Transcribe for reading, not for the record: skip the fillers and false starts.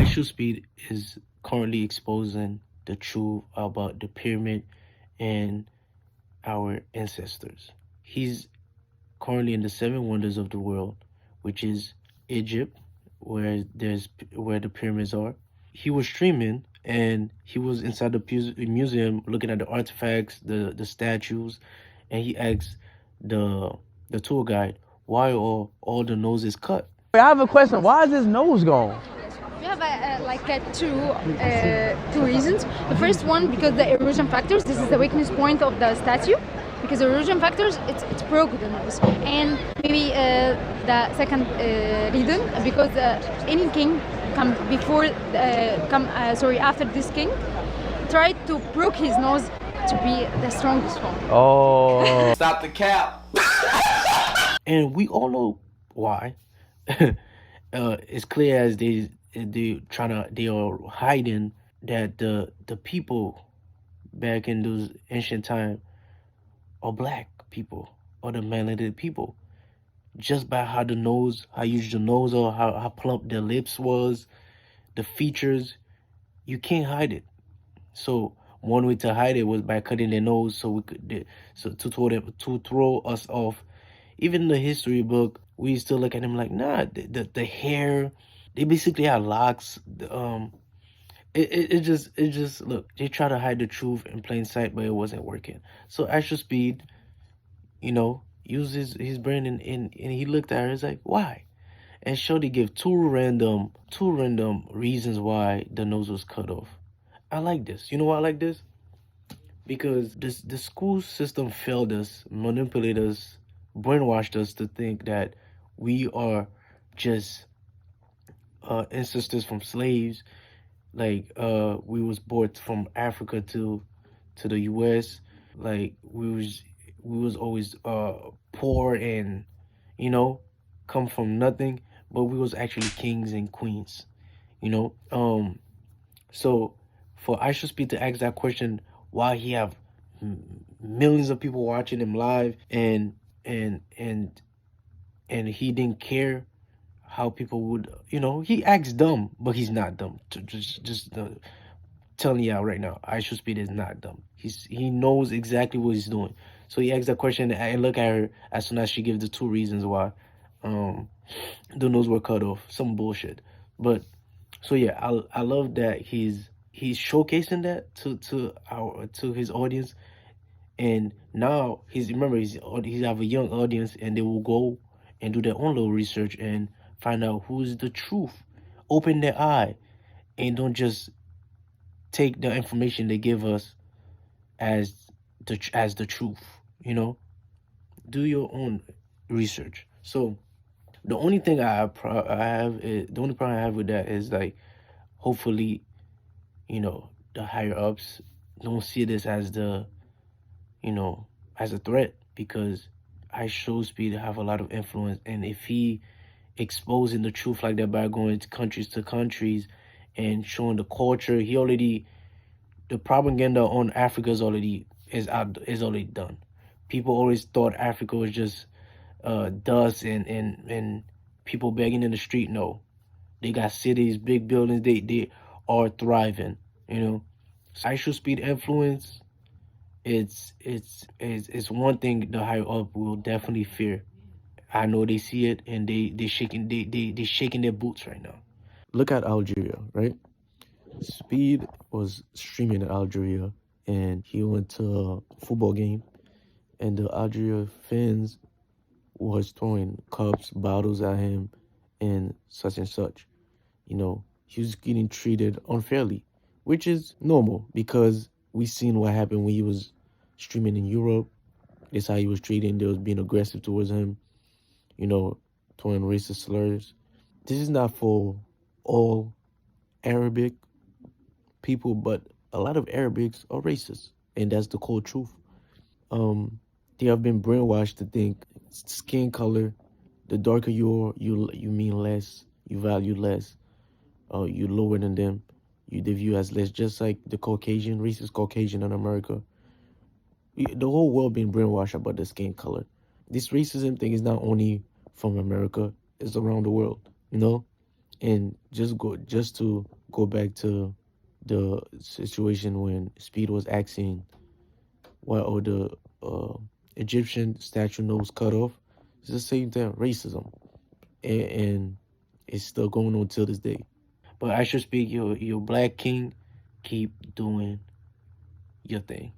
iShowSpeed is currently exposing the truth about the pyramid and our ancestors. He's currently in the seven wonders of the world, which is Egypt, where the pyramids are. He was streaming and he was inside the museum looking at the artifacts, the statues, and he asked the the tour guide why are all the noses cut. I have a question. Why is his nose gone? We have two reasons. The first one, because the erosion factors. This is the weakness point of the statue. Because erosion factors, it's broke the nose. And maybe the second reason, because any king after this king tried to broke his nose to be the strongest one. Oh. Stop the cap. And we all know why. It's clear as they are hiding that the people back in those ancient times are black people or the melanated people, just by how huge the nose or how plump their lips was, the features. You can't hide it. So one way to hide it was by cutting their nose, so to throw us off. Even in the history book, we still look at him like, nah, the hair, they basically had locks. It just look, they try to hide the truth in plain sight, but it wasn't working. So iShowSpeed, uses his brain and he looked at her, it's like, why? And Shorty gave two random reasons why the nose was cut off. I like this. You know why I like this? Because the school system failed us, manipulated us, brainwashed us to think that we are just ancestors from slaves. Like we was brought from Africa to the US. Like we was always poor and come from nothing, but we was actually kings and queens. So for iShowSpeed to ask that question, why he have millions of people watching him live, and he didn't care how people would, he acts dumb, but he's not dumb. Just telling you out right now, iShowSpeed is not dumb. He knows exactly what he's doing. So he asked that question, and look at her as soon as she gives the two reasons why the nose were cut off. Some bullshit. But so yeah, I love that he's showcasing that to his audience. And now he's have a young audience, and they will go and do their own little research and find out who's the truth. Open their eye and don't just take the information they give us as the truth. Do your own research. So the only thing the only problem I have with that is, like, hopefully, the higher ups don't see this as as a threat, because iShowSpeed have a lot of influence, and if he exposing the truth like that by going to countries and showing the culture, the propaganda on Africa is already done. People always thought Africa was just dust and people begging in the street. No, they got cities, big buildings. They are thriving. iShowSpeed influence. It's one thing the higher up will definitely fear. I know they see it, and they shaking their boots right now. Look at Algeria, right? Speed was streaming in Algeria, and he went to a football game, and the Algeria fans was throwing cups, bottles at him, and such and such. He was getting treated unfairly, which is normal, because we seen what happened when he was streaming in Europe. That's how he was treated. They was being aggressive towards him, throwing racist slurs. This is not for all Arabic people, but a lot of Arabics are racist, and that's the cold truth. They have been brainwashed to think skin color, the darker you are, you mean less, you value less, you lower than them, they view as less, just like the racist Caucasian in America. The whole world being brainwashed about the skin color. This racism thing is not only from America, it's around the world, And just to go back to the situation when Speed was asking why all the Egyptian statue nose cut off, it's the same thing, racism, and it's still going on till this day. But I should speak your black king, keep doing your thing.